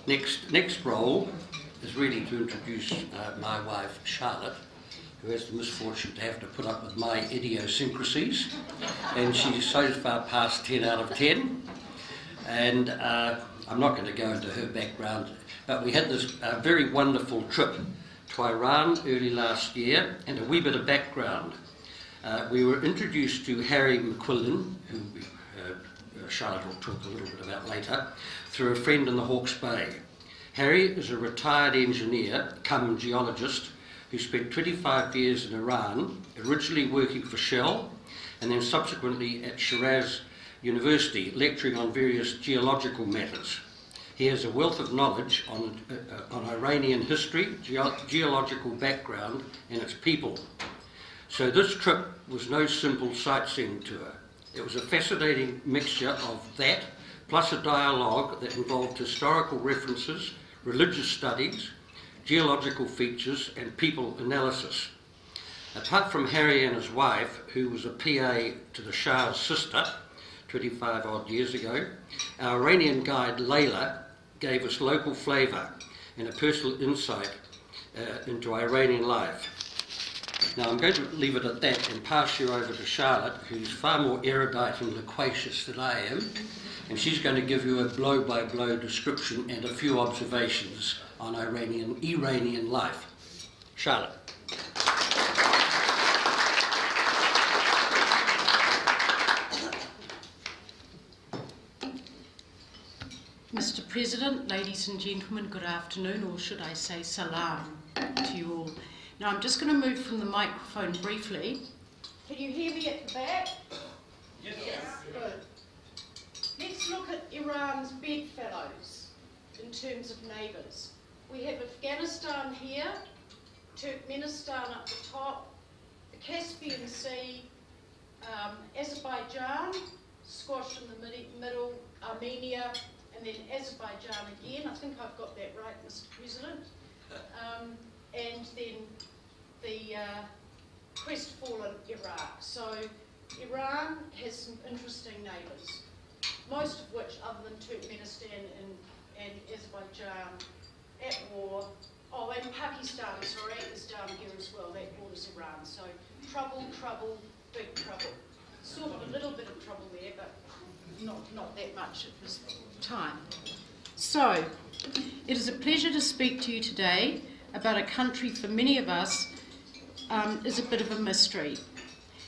Next role is really to introduce my wife, Charlotte, who has the misfortune to have to put up with my idiosyncrasies, and she's so far past 10 out of 10, and I'm not going to go into her background, but we had this very wonderful trip to Iran early last year, and a wee bit of background. We were introduced to Harry McQuillan, who Charlotte will talk a little bit about later, through a friend in the Hawke's Bay. Harry is a retired engineer, cum geologist, who spent 25 years in Iran, originally working for Shell, and then subsequently at Shiraz University, lecturing on various geological matters. He has a wealth of knowledge on Iranian history, geological background, and its people. So this trip was no simple sightseeing tour. It was a fascinating mixture of that, plus a dialogue that involved historical references, religious studies, geological features, and people analysis. Apart from Harry and his wife, who was a PA to the Shah's sister 25 odd years ago, our Iranian guide Layla gave us local flavour and a personal insight into Iranian life. Now I'm going to leave it at that and pass you over to Charlotte, who's far more erudite and loquacious than I am, and she's going to give you a blow-by-blow description and a few observations on Iranian life. Charlotte. Mr. President, ladies and gentlemen, good afternoon, or should I say salam to you all. Now I'm just going to move from the microphone briefly. Can you hear me at the back? Yes. Good. Let's look at Iran's bedfellows in terms of neighbours. We have Afghanistan here, Turkmenistan up the top, the Caspian Sea, Azerbaijan, squashed in the middle, Armenia, and then Azerbaijan again. I think I've got that right, Mr. President. And then the crestfallen Iraq. So Iran has some interesting neighbours, most of which, other than Turkmenistan and Azerbaijan, at war. Oh, and Pakistan, sorry, is down here as well. That borders Iran. So trouble, big trouble. Sort of a little bit of trouble there, but not that much at this time. So, it is a pleasure to speak to you today about a country for many of us is a bit of a mystery.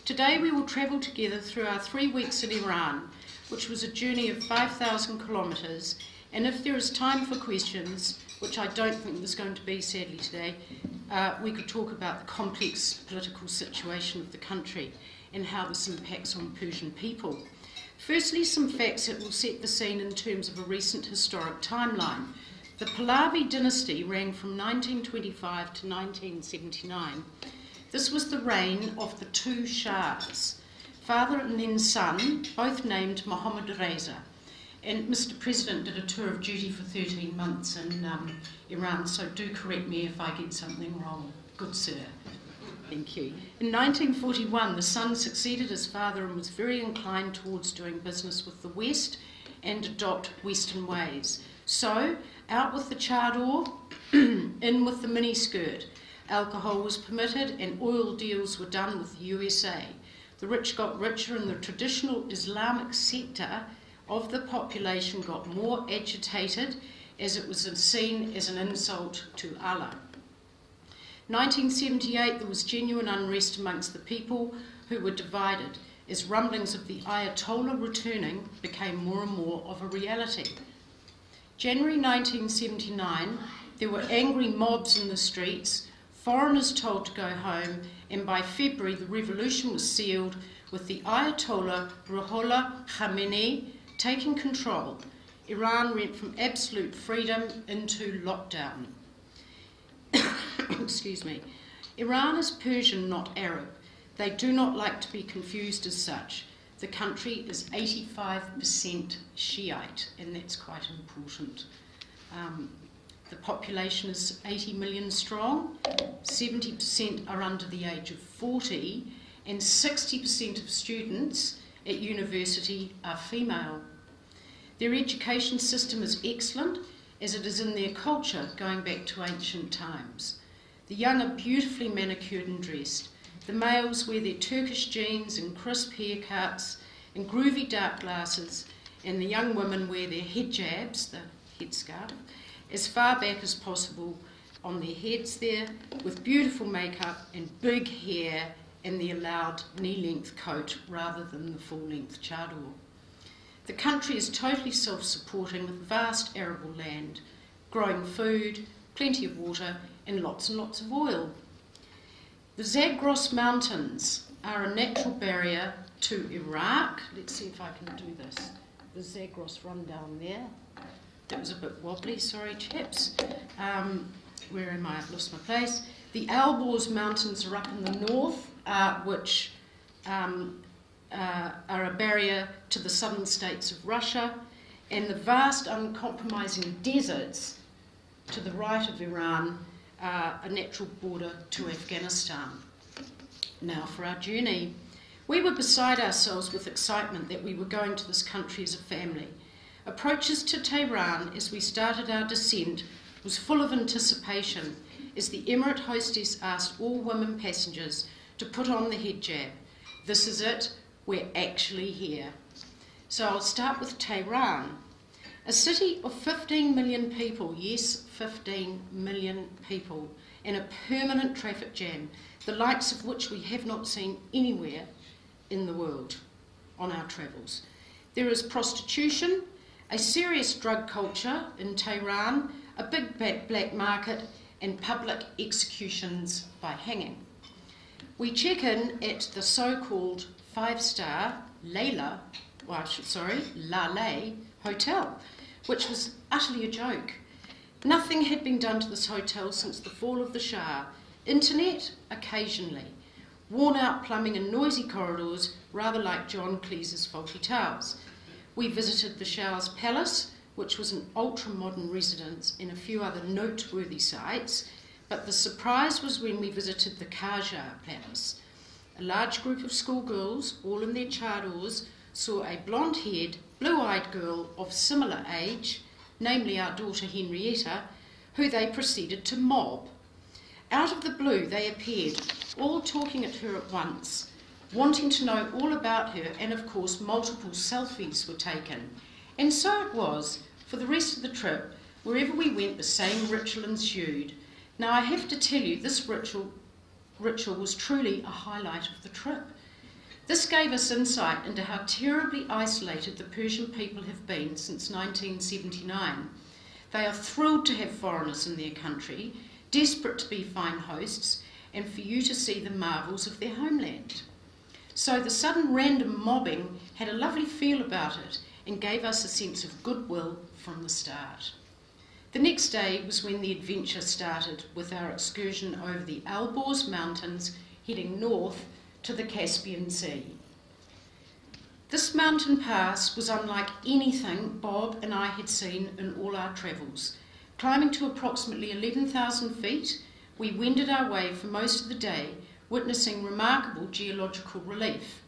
Today we will travel together through our 3 weeks in Iran, which was a journey of 5,000 kilometres, and if there is time for questions, which I don't think there's going to be sadly today, we could talk about the complex political situation of the country and how this impacts on Persian people. Firstly, some facts that will set the scene in terms of a recent historic timeline. The Pahlavi dynasty ran from 1925 to 1979. This was the reign of the two Shahs, father and then son, both named Mohammad Reza. And Mr. President did a tour of duty for 13 months in Iran, so do correct me if I get something wrong. Good sir. Thank you. In 1941, the son succeeded his father and was very inclined towards doing business with the West and adopt Western ways. So, out with the chador, in with the miniskirt. Alcohol was permitted and oil deals were done with the USA. The rich got richer and the traditional Islamic sector of the population got more agitated as it was seen as an insult to Allah. 1978, there was genuine unrest amongst the people who were divided as rumblings of the Ayatollah returning became more and more of a reality. January 1979, there were angry mobs in the streets, foreigners told to go home, and by February the revolution was sealed with the Ayatollah Ruhollah Khamenei taking control. Iran went from absolute freedom into lockdown. Excuse me. Iran is Persian, not Arab. They do not like to be confused as such. The country is 85% Shiite, and that's quite important. The population is 80 million strong, 70% are under the age of 40, and 60% of students at university are female. Their education system is excellent, as it is in their culture going back to ancient times. The young are beautifully manicured and dressed. The males wear their Turkish jeans and crisp haircuts and groovy dark glasses, and the young women wear their hijabs, the headscarf, as far back as possible on their heads there, with beautiful makeup and big hair and the allowed knee-length coat rather than the full-length chador. The country is totally self-supporting with vast arable land, growing food, plenty of water and lots of oil. The Zagros Mountains are a natural barrier to Iraq. Let's see if I can do this. The Zagros run down there. That was a bit wobbly, sorry chaps. Where am I? I've lost my place. The Alborz Mountains are up in the north, which are a barrier to the southern states of Russia, and the vast uncompromising deserts to the right of Iran are a natural border to Afghanistan. Now for our journey. We were beside ourselves with excitement that we were going to this country as a family. Approaches to Tehran as we started our descent was full of anticipation as the Emirate hostess asked all women passengers to put on the hijab. This is it, we're actually here. So I'll start with Tehran, a city of 15 million people, yes, 15 million people, and a permanent traffic jam, the likes of which we have not seen anywhere in the world on our travels. There is prostitution, a serious drug culture in Tehran, a big black market, and public executions by hanging. We check in at the so-called five-star Laleh hotel, which was utterly a joke. Nothing had been done to this hotel since the fall of the Shah. Internet, occasionally. Worn-out plumbing and noisy corridors, rather like John Cleese's Faulty Towers. We visited the Shah's palace, which was an ultra-modern residence, and a few other noteworthy sites, but the surprise was when we visited the Qajar Palace. A large group of schoolgirls, all in their chadors, saw a blonde-haired, blue-eyed girl of similar age, namely our daughter Henrietta, who they proceeded to mob. Out of the blue they appeared, all talking at her at once, wanting to know all about her, and of course multiple selfies were taken. And so it was, for the rest of the trip, wherever we went the same ritual ensued. Now I have to tell you, this ritual was truly a highlight of the trip. This gave us insight into how terribly isolated the Persian people have been since 1979. They are thrilled to have foreigners in their country, desperate to be fine hosts, and for you to see the marvels of their homeland. So the sudden random mobbing had a lovely feel about it and gave us a sense of goodwill from the start. The next day was when the adventure started with our excursion over the Alborz Mountains, heading north to the Caspian Sea. This mountain pass was unlike anything Bob and I had seen in all our travels. Climbing to approximately 11,000 feet, we wended our way for most of the day, witnessing remarkable geological relief.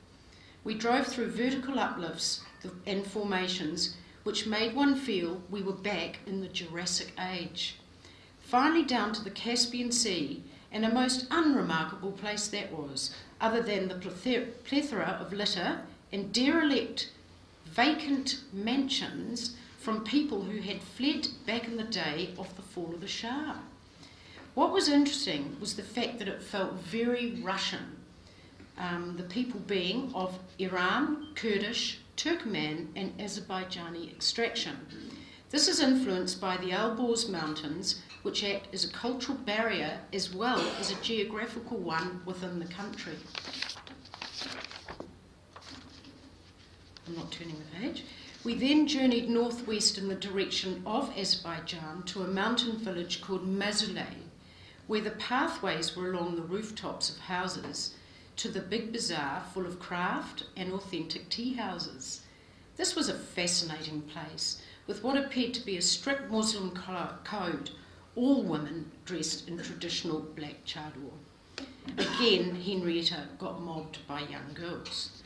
We drove through vertical uplifts and formations which made one feel we were back in the Jurassic Age. Finally down to the Caspian Sea, and a most unremarkable place that was, other than the plethora of litter and derelict vacant mansions from people who had fled back in the day of the fall of the Shah. What was interesting was the fact that it felt very Russian, the people being of Iran, Kurdish, Turkmen and Azerbaijani extraction. This is influenced by the Alborz Mountains, which act as a cultural barrier as well as a geographical one within the country. I'm not turning the page. We then journeyed northwest in the direction of Azerbaijan to a mountain village called Mazulay, where the pathways were along the rooftops of houses to the big bazaar full of craft and authentic tea houses. This was a fascinating place, with what appeared to be a strict Muslim code, all women dressed in traditional black chador. Again, Henrietta got mobbed by young girls.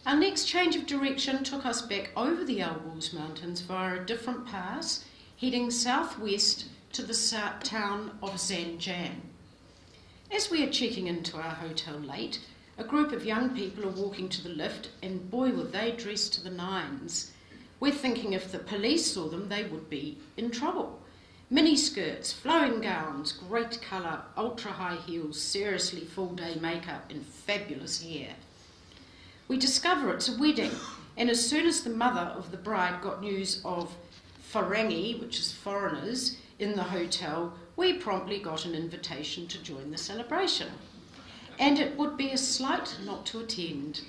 Our next change of direction took us back over the Alborz Mountains via a different pass, heading southwest to the town of Zanjan. As we are checking into our hotel late, a group of young people are walking to the lift, and boy were they dressed to the nines. We're thinking if the police saw them, they would be in trouble. Mini skirts, flowing gowns, great colour, ultra-high heels, seriously full-day makeup and fabulous hair. We discover it's a wedding, and as soon as the mother of the bride got news of Farangi, which is foreigners, in the hotel, we promptly got an invitation to join the celebration. And it would be a slight not to attend.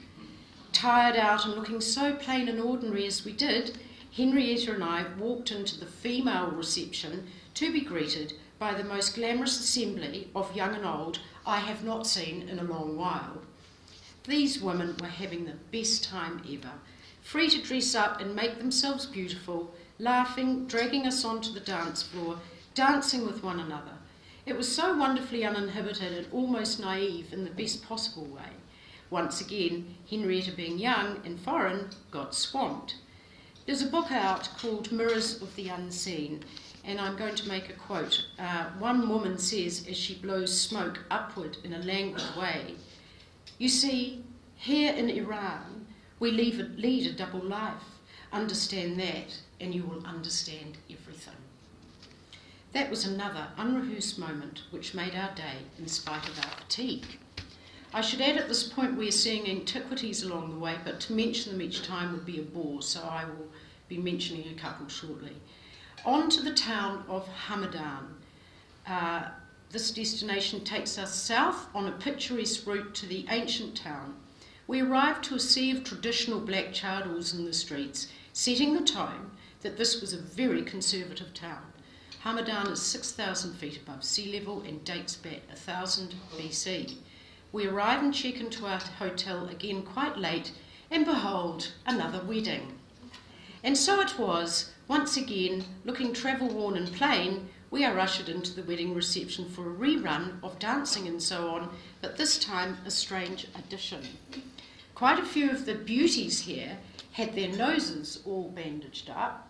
Tired out and looking so plain and ordinary as we did, Henrietta and I walked into the female reception to be greeted by the most glamorous assembly of young and old I have not seen in a long while. These women were having the best time ever, free to dress up and make themselves beautiful, laughing, dragging us onto the dance floor, dancing with one another. It was so wonderfully uninhibited and almost naive in the best possible way. Once again, Henrietta, being young and foreign, got swamped. There's a book out called Mirrors of the Unseen, and I'm going to make a quote. One woman says, as she blows smoke upward in a languid way, "You see, here in Iran, we lead a double life. Understand that, and you will understand everything." That was another unrehearsed moment which made our day in spite of our fatigue. I should add at this point we're seeing antiquities along the way, but to mention them each time would be a bore, so I will be mentioning a couple shortly. On to the town of Hamadan. This destination takes us south on a picturesque route to the ancient town. We arrived to a sea of traditional black chadors in the streets, setting the tone that this was a very conservative town. Hamadan is 6,000 feet above sea level and dates back 1000 BC. We arrive and check into our hotel again quite late, and behold, another wedding. And so it was, once again, looking travel-worn and plain, we are ushered into the wedding reception for a rerun of dancing and so on, but this time a strange addition. Quite a few of the beauties here had their noses all bandaged up,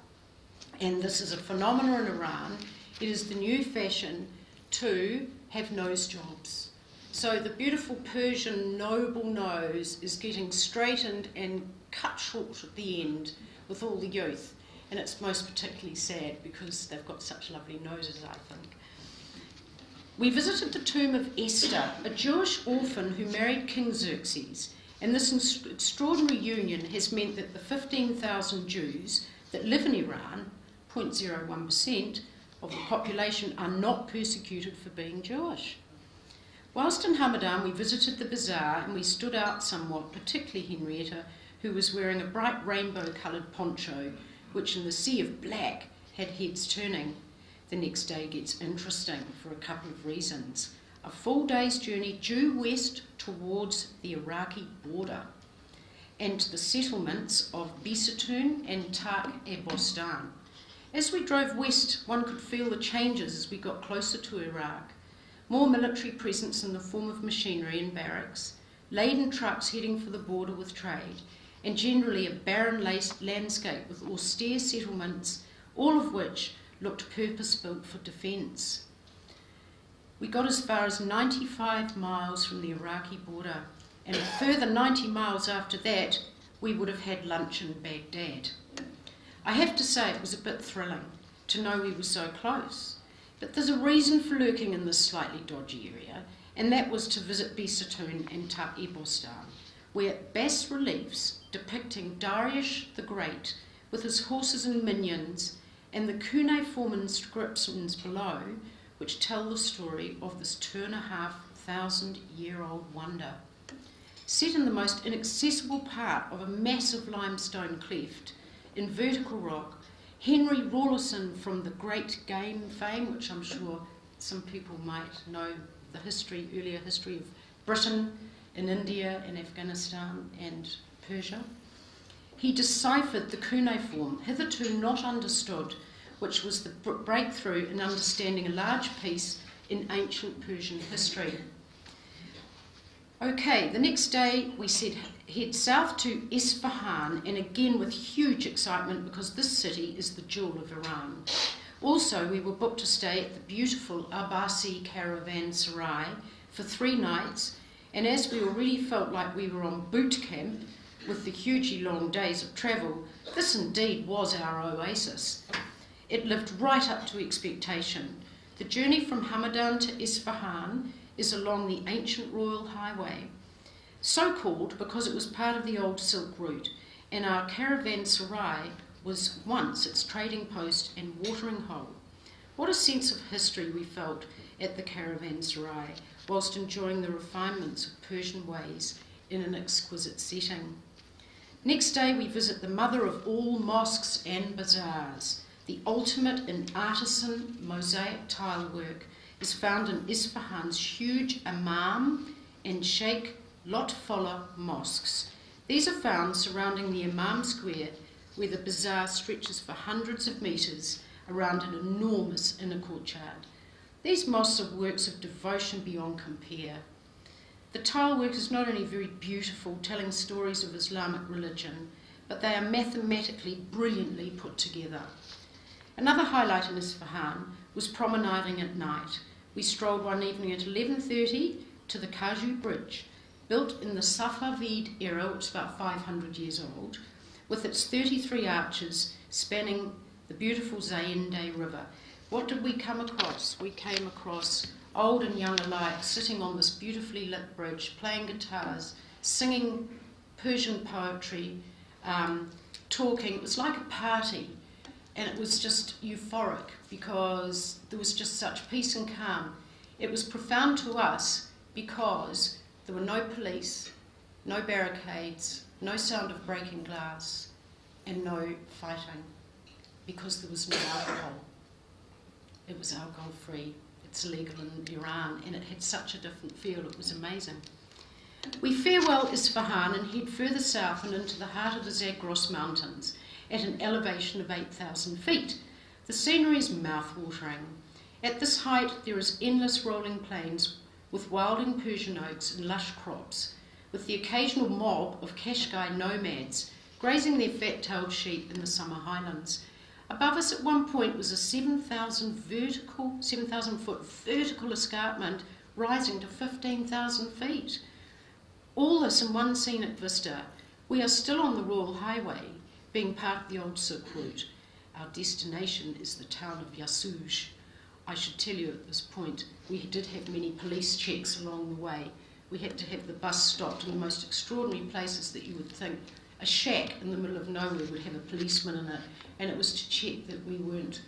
and this is a phenomenon in Iran. It is the new fashion to have nose jobs. So the beautiful Persian noble nose is getting straightened and cut short at the end with all the youth. And it's most particularly sad because they've got such lovely noses, I think. We visited the tomb of Esther, a Jewish orphan who married King Xerxes. And this extraordinary union has meant that the 15,000 Jews that live in Iran, 0.01% of the population, are not persecuted for being Jewish. Whilst in Hamadan, we visited the bazaar and we stood out somewhat, particularly Henrietta, who was wearing a bright rainbow-coloured poncho, which in the sea of black had heads turning. The next day gets interesting for a couple of reasons. A full day's journey due west towards the Iraqi border and the settlements of Bisatun and Tak-e-Bostan. As we drove west, one could feel the changes as we got closer to Iraq. More military presence in the form of machinery and barracks, laden trucks heading for the border with trade, and generally a barren landscape with austere settlements, all of which looked purpose-built for defence. We got as far as 95 miles from the Iraqi border, and a further 90 miles after that, we would have had lunch in Baghdad. I have to say it was a bit thrilling to know we were so close, but there's a reason for lurking in this slightly dodgy area, and that was to visit Bisatun and Tak-e-Bostan, where bas-reliefs depicting Darius the Great with his horses and minions, and the cuneiform inscriptions below, which tell the story of this 2,500-year-old wonder. Set in the most inaccessible part of a massive limestone cleft in vertical rock, Henry Rawlinson from the Great Game fame, which I'm sure some people might know the earlier history of Britain in India and Afghanistan and Persia. He deciphered the cuneiform, hitherto not understood, which was the breakthrough in understanding a large piece in ancient Persian history. Okay, the next day we said head south to Isfahan, and again with huge excitement because this city is the jewel of Iran. Also, we were booked to stay at the beautiful Abasi Caravanserai for 3 nights, and as we already felt like we were on boot camp with the hugely long days of travel, this indeed was our oasis. It lived right up to expectation. The journey from Hamadan to Isfahan is along the ancient Royal Highway, so called because it was part of the old Silk Route, and our caravanserai was once its trading post and watering hole. What a sense of history we felt at the caravanserai, whilst enjoying the refinements of Persian ways in an exquisite setting. Next day we visit the mother of all mosques and bazaars. The ultimate in artisan mosaic tile work is found in Isfahan's huge Imam and Sheikh Lotfollah mosques. These are found surrounding the Imam Square, where the bazaar stretches for hundreds of metres around an enormous inner courtyard. These mosques are works of devotion beyond compare. The tile work is not only very beautiful, telling stories of Islamic religion, but they are mathematically brilliantly put together. Another highlight in Isfahan was promenading at night. We strolled one evening at 11:30 to the Kaju Bridge, built in the Safavid era, which is about 500 years old, with its 33 arches spanning the beautiful Zayende River. What did we come across? We came across old and young alike sitting on this beautifully lit bridge, playing guitars, singing Persian poetry, talking. It was like a party, and it was just euphoric because there was just such peace and calm. It was profound to us because there were no police, no barricades, no sound of breaking glass, and no fighting, because there was no alcohol. It was alcohol-free. It's legal in Iran, and it had such a different feel. It was amazing. We farewell Isfahan and head further south and into the heart of the Zagros Mountains at an elevation of 8,000 feet. The scenery is mouth-watering. At this height, there is endless rolling plains with wilding Persian oaks and lush crops, with the occasional mob of Qashqai nomads grazing their fat-tailed sheep in the summer highlands. Above us at one point was a 7,000-foot vertical escarpment rising to 15,000 feet. All this in one scenic vista. We are still on the Royal Highway, being part of the old Silk Route. Our destination is the town of Yasuj. I should tell you at this point, we did have many police checks along the way. We had to have the bus stopped in the most extraordinary places that you would think. A shack in the middle of nowhere would have a policeman in it, and it was to check that we weren't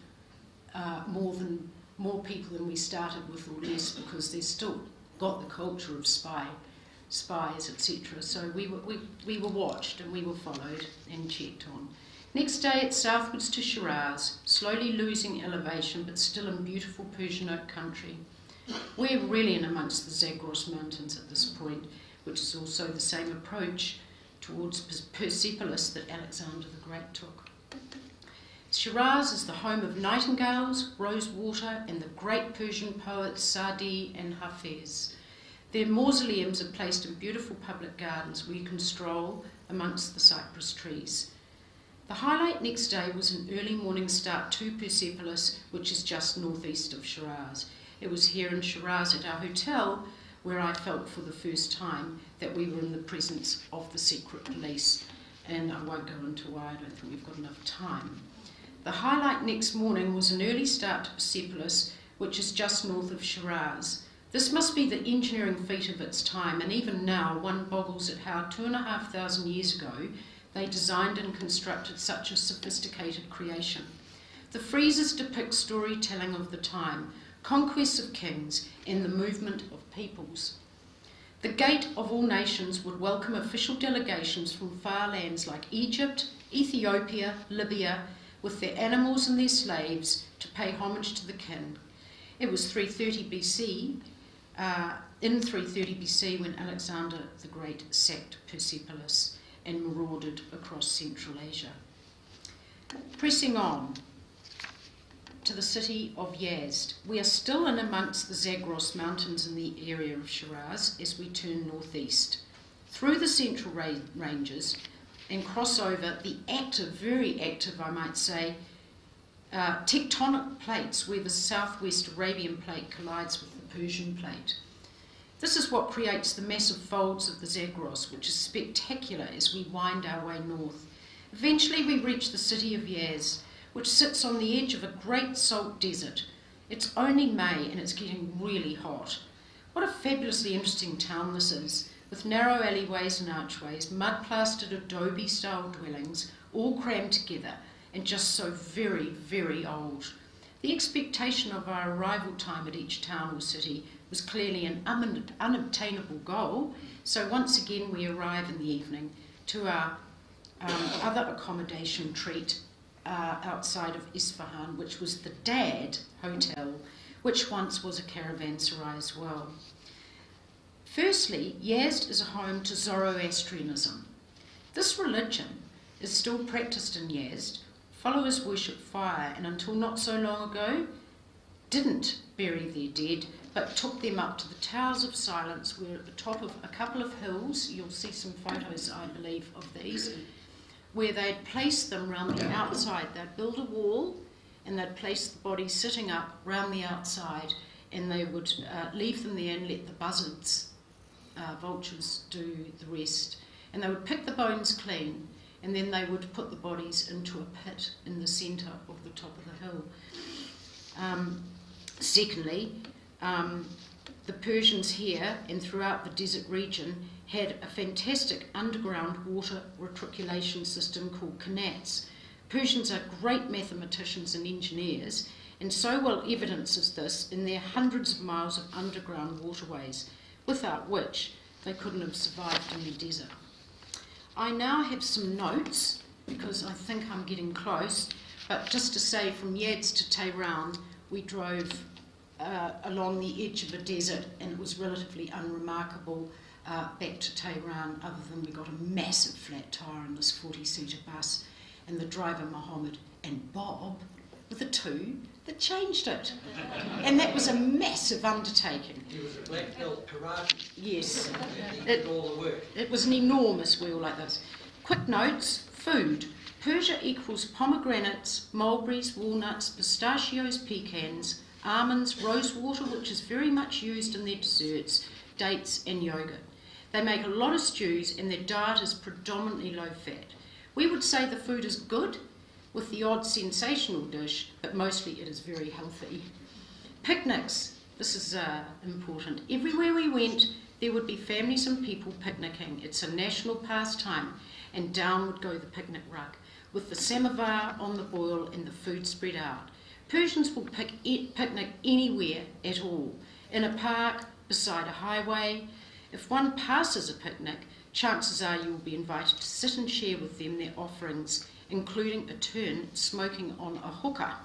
more people than we started with or less, because they've still got the culture of spies, etc. So we were watched and we were followed and checked on. Next day it's southwards to Shiraz, slowly losing elevation but still in beautiful Persian oak country. We're really in amongst the Zagros Mountains at this point, which is also the same approach towards Persepolis that Alexander the Great took. Shiraz is the home of nightingales, rosewater, and the great Persian poets Sa'di and Hafiz. Their mausoleums are placed in beautiful public gardens where you can stroll amongst the cypress trees. The highlight next day was an early morning start to Persepolis, which is just northeast of Shiraz. It was here in Shiraz at our hotel where I felt for the first time that we were in the presence of the secret police, and I won't go into why. I don't think we've got enough time. The highlight next morning was an early start to Persepolis, which is just north of Shiraz. This must be the engineering feat of its time, and even now one boggles at how 2,500 years ago they designed and constructed such a sophisticated creation. The friezes depict storytelling of the time, conquests of kings, and the movement of peoples. The Gate of all nations would welcome official delegations from far lands like Egypt, Ethiopia, Libya, with their animals and their slaves to pay homage to the king. It was 330 BC, in 330 BC when Alexander the Great sacked Persepolis and marauded across Central Asia. Pressing on to the city of Yazd, we are still in amongst the Zagros Mountains in the area of Shiraz as we turn northeast, through the central ranges and cross over the active, very active I might say, tectonic plates where the southwest Arabian plate collides with the Persian plate. This is what creates the massive folds of the Zagros, which is spectacular as we wind our way north. Eventually we reach the city of Yazd, which sits on the edge of a great salt desert. It's only May and it's getting really hot. What a fabulously interesting town this is, with narrow alleyways and archways, mud-plastered adobe-style dwellings, all crammed together, and just so very, very old. The expectation of our arrival time at each town or city was clearly an unobtainable goal, so once again we arrive in the evening to our other accommodation treat outside of Isfahan, which was the Dad Hotel, which once was a caravanserai as well. Firstly, Yazd is a home to Zoroastrianism. This religion is still practiced in Yazd. Followers worship fire and until not so long ago didn't bury their dead, but took them up to the Towers of Silence, where at the top of a couple of hills, you'll see some photos, I believe, of these, where they'd place them round the outside. They'd build a wall and they'd place the bodies sitting up round the outside, and they would leave them there and let the buzzards, vultures, do the rest. And they would pick the bones clean, and then they would put the bodies into a pit in the centre of the top of the hill. Secondly, the Persians here and throughout the desert region had a fantastic underground water reticulation system called qanats. Persians are great mathematicians and engineers, and so well evidences this in their hundreds of miles of underground waterways, without which they couldn't have survived in the desert. I now have some notes, because I think I'm getting close, but just to say, from Yazd to Tehran, we drove along the edge of a desert, and it was relatively unremarkable back to Tehran, other than we got a massive flat tyre in this 40-seater bus, and the driver Mohammed and Bob were the two that changed it. And that was a massive undertaking. He was a black belt karate. Yes. He did all the work. It was an enormous wheel like this. Quick notes: food. Persia equals pomegranates, mulberries, walnuts, pistachios, pecans, almonds, rose water, which is very much used in their desserts, dates and yogurt. They make a lot of stews and their diet is predominantly low fat. We would say the food is good, with the odd sensational dish, but mostly it is very healthy. Picnics. This is important. Everywhere we went, there would be families and people picnicking. It's a national pastime, and down would go the picnic rug, with the samovar on the boil and the food spread out. Persians will picnic anywhere at all, in a park, beside a highway. If one passes a picnic, chances are you will be invited to sit and share with them their offerings, including a turn smoking on a hookah.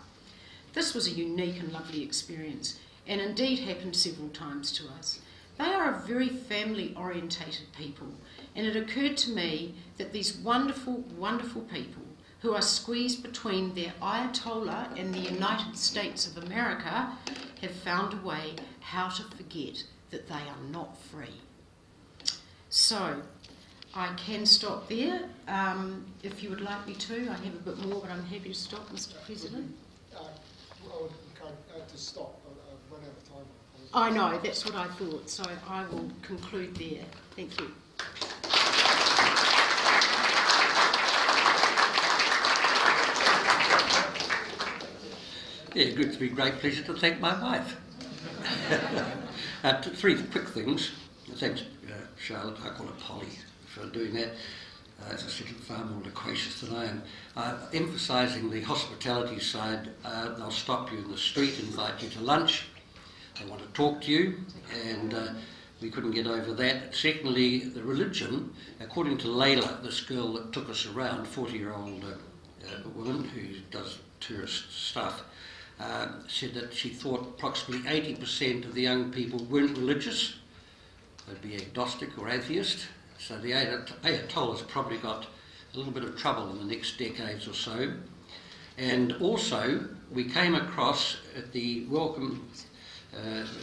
This was a unique and lovely experience, and indeed happened several times to us. They are a very family-orientated people, and it occurred to me that these wonderful, wonderful people who are squeezed between their Ayatollah and the United States of America have found a way how to forget that they are not free. So, I can stop there. If you would like me to, I have a bit more, but I'm happy to stop, Mr. President. I have to stop. I've run out of time. I know, that's what I thought, so I will conclude there. Thank you. Yeah, good to be great pleasure to thank my wife. Three quick things. Thanks, Charlotte. I call her Polly for doing that. As I said, far more loquacious than I am. Emphasising the hospitality side, they'll stop you in the street, invite you to lunch. They want to talk to you, and we couldn't get over that. Secondly, the religion, according to Layla, this girl that took us around, 40-year-old woman who does tourist stuff, said that she thought approximately 80% of the young people weren't religious. They'd be agnostic or atheist. So the Ayatollah's probably got a little bit of trouble in the next decades or so. And also, we came across at the welcome,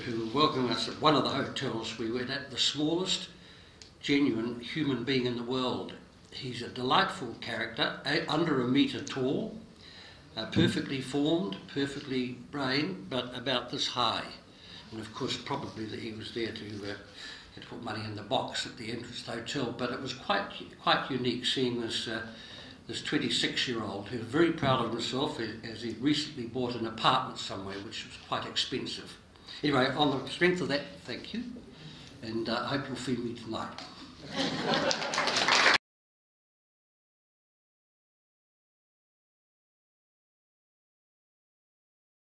who welcomed us at one of the hotels we went at, the smallest genuine human being in the world. He's a delightful character, under a metre tall, perfectly formed, perfectly brained, but about this high. And of course, probably that he was there to put money in the box at the entrance to the hotel. But it was quite unique seeing this 26-year-old who was very proud of himself as he recently bought an apartment somewhere, which was quite expensive. Anyway, on the strength of that, thank you, and I hope you'll feed me tonight.